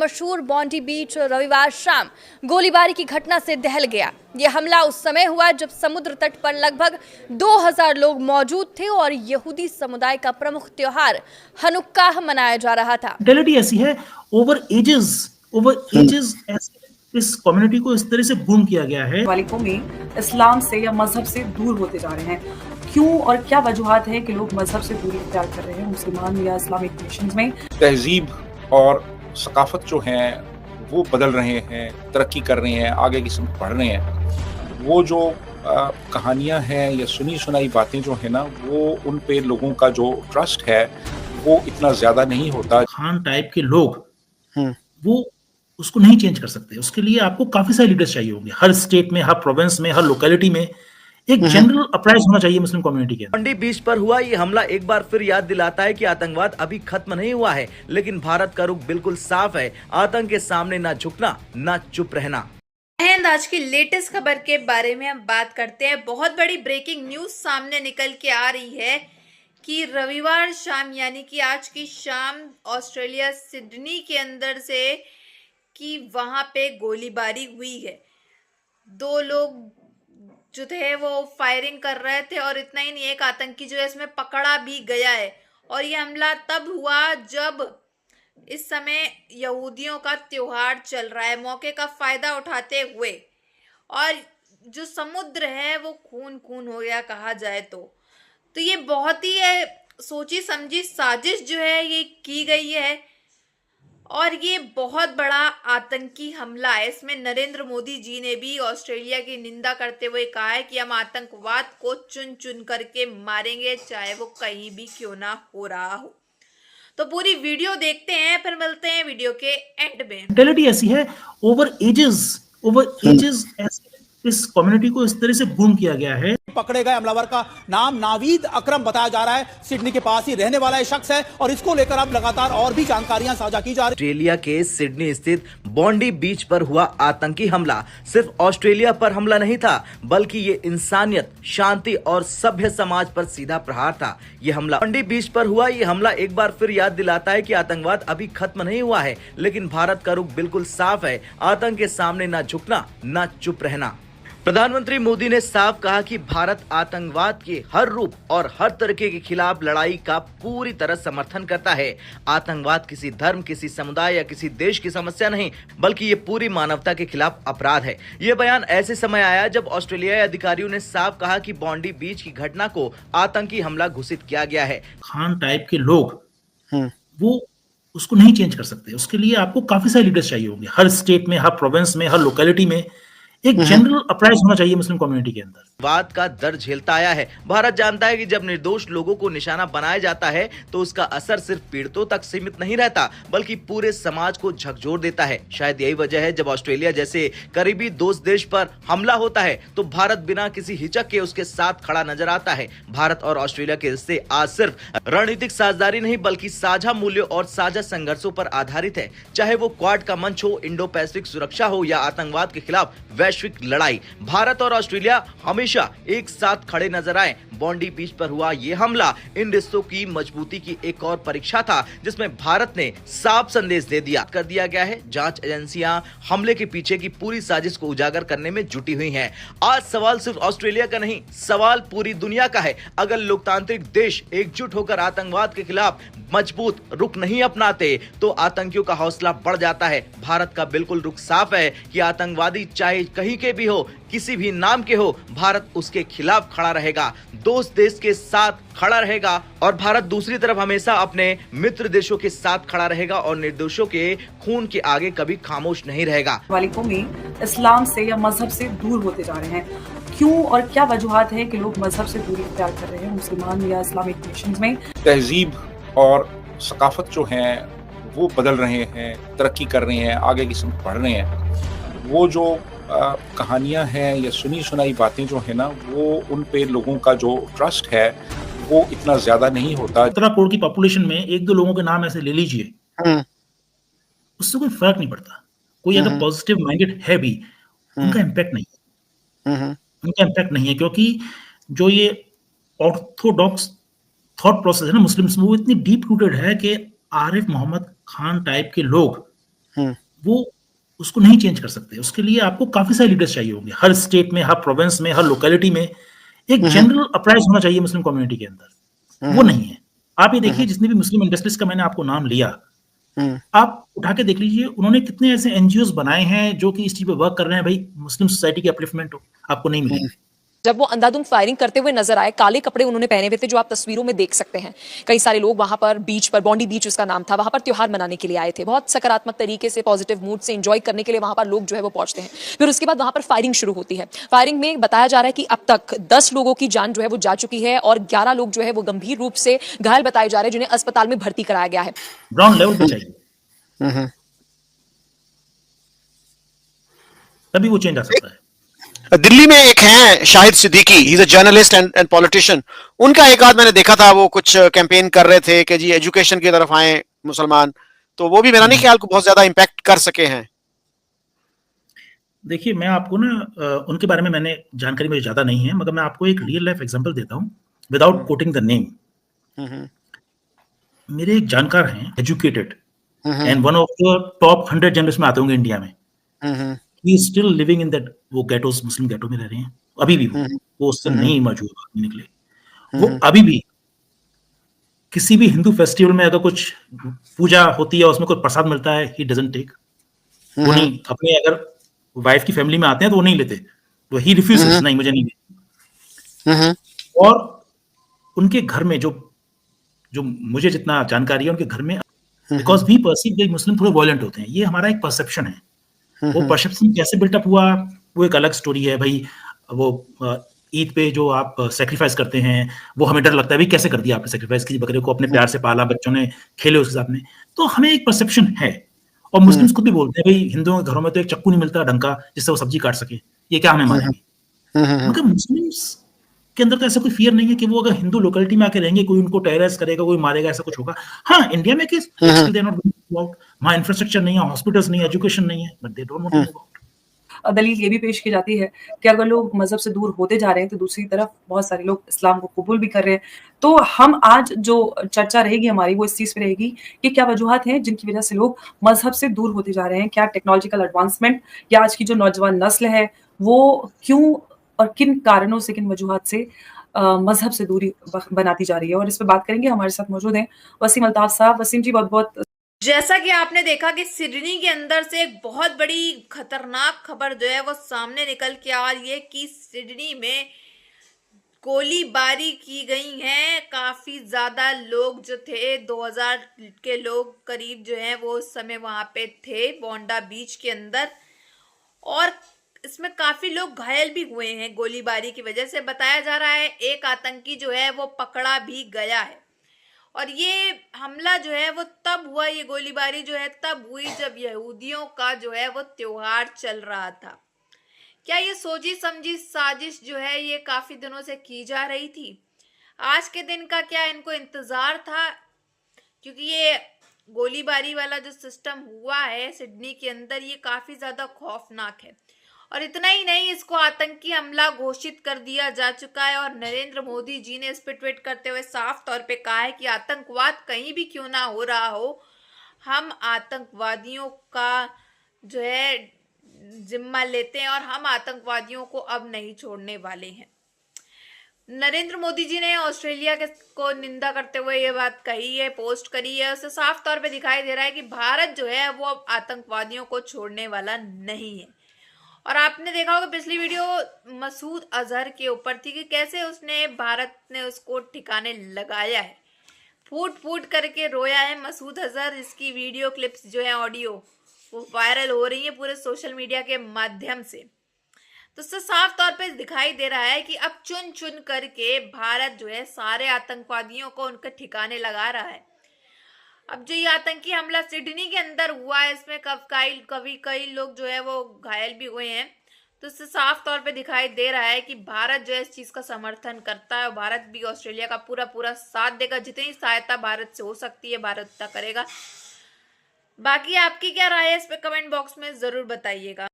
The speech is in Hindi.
मशहूर बॉन्डी बीच रविवार शाम गोलीबारी की घटना से दहल गया। ये हमला उस समय हुआ जब समुद्र तट पर लगभग 2000 लोग मौजूद थे और यहूदी समुदाय का प्रमुख त्योहार हनुक्काह मनाया जा रहा था। मेंटालिटी ऐसी है, ओवर एजेस इस कम्युनिटी को इस तरह से बूम किया गया है। वालिकों में इस्लाम से या मजहब से दूर होते जा रहे हैं। क्यों और क्या वजूहात है कि लोग मजहब से दूरी इख्तियार कर रहे हैं मुसलमान या इस्लामिक नेशंस में? तहजीब और सकाफत जो हैं वो बदल रहे हैं, तरक्की कर रहे हैं, आगे की समझ बढ़ रहे हैं। वो जो कहानियाँ हैं या सुनी सुनाई बातें जो है ना, वो उन पे लोगों का जो ट्रस्ट है वो इतना ज्यादा नहीं होता। खान टाइप के लोग वो उसको नहीं चेंज कर सकते। उसके लिए आपको काफी सारे लीडर्स चाहिए होंगे, हर स्टेट में, हर प्रोविंस में, हर लोकेलिटी में एक जनरल अपराइज होना चाहिए मुस्लिम कम्युनिटी के अंदर। बॉन्डी बीच पर हुआ ये हमला एक बार फिर याद दिलाता है कि आतंकवाद अभी खत्म नहीं हुआ है, लेकिन भारत का रुख बिल्कुल साफ है। आतंक के सामने ना झुकना, ना चुप रहना। आज की लेटेस्ट खबर के बारे में हम बात करते हैं। बहुत बड़ी ब्रेकिंग न्यूज सामने निकल के आ रही है कि रविवार शाम यानी कि आज की शाम ऑस्ट्रेलिया सिडनी के अंदर से कि वहां पे गोलीबारी हुई है। 2 लोग जो थे वो फायरिंग कर रहे थे और इतना ही नहीं, एक आतंकी जो है इसमें पकड़ा भी गया है। और ये हमला तब हुआ जब इस समय यहूदियों का त्योहार चल रहा है, मौके का फायदा उठाते हुए। और जो समुद्र है वो खून खून हो गया कहा जाए तो ये बहुत ही सोची समझी साजिश जो है ये की गई है और ये बहुत बड़ा आतंकी हमला है। इसमें नरेंद्र मोदी जी ने भी ऑस्ट्रेलिया की निंदा करते हुए कहा है कि हम आतंकवाद को चुन चुन करके मारेंगे, चाहे वो कहीं भी क्यों ना हो रहा हो। तो पूरी वीडियो देखते हैं, फिर मिलते हैं वीडियो के एंड में। मेंटालिटी ऐसी है, ओवर एजेस इस कम्युनिटी को इस तरह से बूम किया गया है। पकड़े गए हमलावर का नाम नावीद अकरम बताया जा रहा है। सिडनी के पास ही रहने वाला ये शख्स है और इसको लेकर अब लगातार और भी जानकारियां साझा की जा रही। ऑस्ट्रेलिया के सिडनी स्थित बॉन्डी बीच पर हुआ आतंकी हमला सिर्फ ऑस्ट्रेलिया पर हमला नहीं था, बल्कि ये इंसानियत, शांति और सभ्य समाज पर सीधा प्रहार था। ये हमला बॉन्डी बीच पर हुआ ये हमला एक बार फिर याद दिलाता है कि आतंकवाद अभी खत्म नहीं हुआ है, लेकिन भारत का रुख बिल्कुल साफ है। आतंक के सामने ना झुकना, ना चुप रहना। प्रधानमंत्री मोदी ने साफ कहा कि भारत आतंकवाद के हर रूप और हर तरीके के खिलाफ लड़ाई का पूरी तरह समर्थन करता है। आतंकवाद किसी धर्म, किसी समुदाय या किसी देश की समस्या नहीं, बल्कि ये पूरी मानवता के खिलाफ अपराध है। ये बयान ऐसे समय आया जब ऑस्ट्रेलियाई अधिकारियों ने साफ कहा कि बॉन्डी बीच की घटना को आतंकी हमला घोषित किया गया है। खान टाइप के लोग वो उसको नहीं चेंज कर सकते। उसके लिए आपको काफी सारे लीडर्स चाहिए होंगे, हर स्टेट में, हर प्रोविंस में, हर लोकेलिटी में एक जनरल अपराइज होना चाहिए मुस्लिम कम्युनिटी के अंदर। वाद का दर झेलता आया है। भारत जानता है कि जब निर्दोष लोगों को निशाना बनाया जाता है तो उसका असर सिर्फ पीड़ितों तक सीमित नहीं रहता, बल्कि पूरे समाज को झकझोर देता है। शायद यही वजह है जब ऑस्ट्रेलिया जैसे करीबी दोस्त देश पर हमला होता है तो भारत बिना किसी हिचक के उसके साथ खड़ा नजर आता है। भारत और ऑस्ट्रेलिया के रिश्ते आज सिर्फ रणनीतिक साझेदारी नहीं, बल्कि साझा मूल्यों और साझा संघर्षों पर आधारित है। चाहे वो क्वाड का मंच हो, इंडो पैसिफिक सुरक्षा हो या आतंकवाद के खिलाफ वैश्विक लड़ाई, भारत और ऑस्ट्रेलिया हमेशा एक साथ खड़े नजर आए। बॉन्डी बीच पर हुआ ये हमला इन रिश्तों की मजबूती की एक और परीक्षा था, जिसमें भारत ने साफ संदेश दे दिया कर दिया गया है। जांच एजेंसियां हमले के पीछे की पूरी साजिश को उजागर करने में जुटी हुई हैं। आज सवाल सिर्फ ऑस्ट्रेलिया का नहीं, सवाल पूरी दुनिया का है। अगर लोकतांत्रिक देश एकजुट होकर आतंकवाद के खिलाफ मजबूत रुख नहीं अपनाते तो आतंकियों का हौसला बढ़ जाता है। भारत का बिल्कुल रुख साफ है कि आतंकवादी चाहे कहीं के भी हो, किसी भी नाम के हो, भारत उसके खिलाफ खड़ा रहेगा, दोस्त देश के साथ खड़ा रहेगा। और भारत दूसरी तरफ हमेशा अपने मित्र देशों के साथ खड़ा रहेगा और निर्दोषों के खून के आगे कभी खामोश नहीं रहेगा। वालिकों में इस्लाम से या मजहब से दूर होते जा रहे हैं। क्यों और क्या वजूहात है कि लोग मजहब से दूरी इख्तियार कर रहे हैं मुसलमान या इस्लामिक नेशंस में? तहजीब और सकाफत जो हैं वो बदल रहे हैं, तरक्की कर रहे हैं, आगे की समझ बढ़ रहे हैं। वो जो कहानियाँ हैं या सुनी सुनाई बातें जो है ना, वो उन पे लोगों का जो ट्रस्ट है वो इतना ज्यादा नहीं होता। 17 करोड़ की पॉपुलेशन में 1-2 लोगों के नाम ऐसे ले लीजिए, उससे कोई फर्क नहीं पड़ता। कोई अगर पॉजिटिव माइंडेड है भी, उनका इम्पैक्ट नहीं है, क्योंकि जो ये ऑर्थोडॉक्स थॉट प्रोसेस है ना मुस्लिम्स में, वो इतनी डीप रूटेड है कि आरिफ मोहम्मद खान टाइप के लोग वो उसको नहीं चेंज कर सकते। उसके लिए आपको काफी सारे लीडर्स चाहिए होंगे, हर स्टेट में, हर प्रोविंस में, हर लोकेलिटी में एक जनरल अपराइज होना चाहिए मुस्लिम कम्युनिटी के अंदर। वो नहीं है। आप ये देखिए, जितने भी मुस्लिम इंडस्ट्रीज का मैंने आपको नाम लिया, आप उठा के देख लीजिए, उन्होंने कितने ऐसे एनजीओ बनाए हैं जो कि इस चीज पे वर्क कर रहे हैं, भाई मुस्लिम सोसाइटी की अपलिफ्टमेंट हो। आपको नहीं मिलेंगे। जब वो अंधाधुंध फायरिंग करते हुए नजर आए, काले कपड़े उन्होंने पहने हुए थे, जो आप तस्वीरों में देख सकते हैं। कई सारे लोग वहां पर बीच पर, बॉन्डी बीच उसका नाम था, वहां पर त्योहार मनाने के लिए आए थे। बहुत सकारात्मक तरीके से, पॉजिटिव मूड से एंजॉय करने के लिए वहां पर लोग जो है वो पहुंचते हैं। फिर उसके बाद वहां पर फायरिंग शुरू होती है। फायरिंग में बताया जा रहा है कि अब तक 10 लोगों की जान जो है वो जा चुकी है और 11 लोग जो है वो गंभीर रूप से घायल बताए जा रहे हैं, जिन्हें अस्पताल में भर्ती कराया गया है। ग्राउंड लेवल पे चाहिए, तभी वो चेंज आ सकता है। दिल्ली में एक हैं Shahid Siddiqui, he is a journalist and politician. उनका एक आध मैंने देखा था, वो कुछ कैंपेन कर रहे थे कि जी एजुकेशन की तरफ आए मुसलमान, तो वो भी मेरा नहीं ख्याल को बहुत ज्यादा इम्पैक्ट कर सके हैं। देखिए, मैं आपको ना उनके बारे में मैंने जानकारी मुझे ज्यादा नहीं है, मगर मैं आपको एक रियल लाइफ एग्जांपल देता हूं विदाउट कोटिंग द नेम। मेरे एक जानकार हैं, educated and one of the top 100 journalist में आते होंगे इंडिया में। He is still living in that, वो गेटोस, मुस्लिम गेटो में रह रहे हैं अभी भी। वो उससे नहीं मौजूद निकले। वो अभी भी किसी भी हिंदू फेस्टिवल में अगर कुछ पूजा होती है, उसमें कोई प्रसाद मिलता है, ही डजंट टेक। वो नहीं, अपने अगर वाइफ की फैमिली में आते हैं तो वो नहीं लेते, तो ही रिफ्यूजेस, नहीं मुझे नहीं। और उनके घर में जो मुझे जितना जानकारी है, उनके घर में, बिकॉज वी परसीव दैट मुस्लिम थोड़े वॉयलेंट होते हैं, ये हमारा एक परसेप्शन है। वो परसेप्शन कैसे बिल्टअप हुआ, वो एक अलग स्टोरी है भाई। वो ईद पे जो आप सेक्रीफाइस करते हैं, वो हमें डर लगता है, भाई कैसे कर दिया आपने सेक्रीफाइस, किसी बकरे को अपने प्यार से पाला, बच्चों ने खेले उसके साथ में, तो हमें एक परसेप्शन है। और मुस्लिम्स खुद भी बोलते हैं, भाई हिंदुओं के घरों में तो एक चक्कू नहीं मिलता ढंग का जिससे वो सब्जी काट सके, ये क्या हमें मानेंगे। मगर मुस्लिम्स के अंदर तो ऐसा कोई फियर नहीं है कि वो अगर हिंदू लोकेलिटी में आके रहेंगे, कोई उनको टेररिस्ट करेगा, कोई मारेगा, ऐसा कुछ होगा। हाँ, इंडिया में वहाँ इंफ्रास्ट्रक्चर नहीं है, हॉस्पिटल्स नहीं है, एजुकेशन नहीं है, but they don't want to move out. दलील ये भी पेश की जाती है कि अगर लोग मजहब से दूर होते जा रहे हैं, तो दूसरी तरफ बहुत सारे लोग इस्लाम को कबूल भी कर रहे हैं। तो हम आज जो चर्चा रहेगी हमारी, वो इस चीज पे रहेगी कि क्या वजूहत हैं जिनकी वजह से लोग मजहब से दूर होते जा रहे हैं। क्या टेक्नोलॉजिकल एडवांसमेंट या आज की जो नौजवान नस्ल है, वो क्यों और किन कारणों से, किन वजूहत से मजहब से दूरी बनाती जा रही है। और इस पर बात करेंगे, हमारे साथ मौजूद हैं वसीम अल्ताफ साहब। वसीम जी, बहुत बहुत। जैसा कि आपने देखा कि सिडनी के अंदर से एक बहुत बड़ी खतरनाक खबर जो है वो सामने निकल के आ रही है कि सिडनी में गोलीबारी की गई है। काफी ज्यादा लोग जो थे, 2000 के लोग करीब जो है वो उस समय वहां पे थे बोंडा बीच के अंदर, और इसमें काफी लोग घायल भी हुए हैं गोलीबारी की वजह से। बताया जा रहा है एक आतंकी जो है वो पकड़ा भी गया है। और ये हमला जो है वो तब हुआ, ये गोलीबारी जो है तब हुई जब यहूदियों का जो है वो त्योहार चल रहा था। क्या ये सोची समझी साजिश जो है ये काफी दिनों से की जा रही थी? आज के दिन का क्या इनको इंतजार था? क्योंकि ये गोलीबारी वाला जो सिस्टम हुआ है सिडनी के अंदर, ये काफी ज्यादा खौफनाक है। और इतना ही नहीं, इसको आतंकी हमला घोषित कर दिया जा चुका है। और नरेंद्र मोदी जी ने इस पे ट्वीट करते हुए साफ तौर पे कहा है कि आतंकवाद कहीं भी क्यों ना हो रहा हो, हम आतंकवादियों का जो है जिम्मा लेते हैं और हम आतंकवादियों को अब नहीं छोड़ने वाले हैं। नरेंद्र मोदी जी ने ऑस्ट्रेलिया के को निंदा करते हुए ये बात कही है, पोस्ट करी है। उससे साफ तौर पे दिखाई दे रहा है कि भारत जो है वो अब आतंकवादियों को छोड़ने वाला नहीं है। और आपने देखा होगा पिछली वीडियो मसूद अजहर के ऊपर थी कि कैसे उसने, भारत ने उसको ठिकाने लगाया है, फूट फूट करके रोया है मसूद अजहर। इसकी वीडियो क्लिप्स जो है, ऑडियो, वो वायरल हो रही है पूरे सोशल मीडिया के माध्यम से। तो इससे साफ तौर पे दिखाई दे रहा है कि अब चुन चुन करके भारत जो है सारे आतंकवादियों को उनके ठिकाने लगा रहा है। अब जो ये आतंकी हमला सिडनी के अंदर हुआ है, इसमें कई लोग जो है वो घायल भी हुए हैं। तो इससे साफ तौर पे दिखाई दे रहा है कि भारत जो है इस चीज का समर्थन करता है और भारत भी ऑस्ट्रेलिया का पूरा साथ देगा। जितनी सहायता भारत से हो सकती है भारत उतना करेगा। बाकी आपकी क्या राय है इस पे कमेंट बॉक्स में जरूर बताइएगा।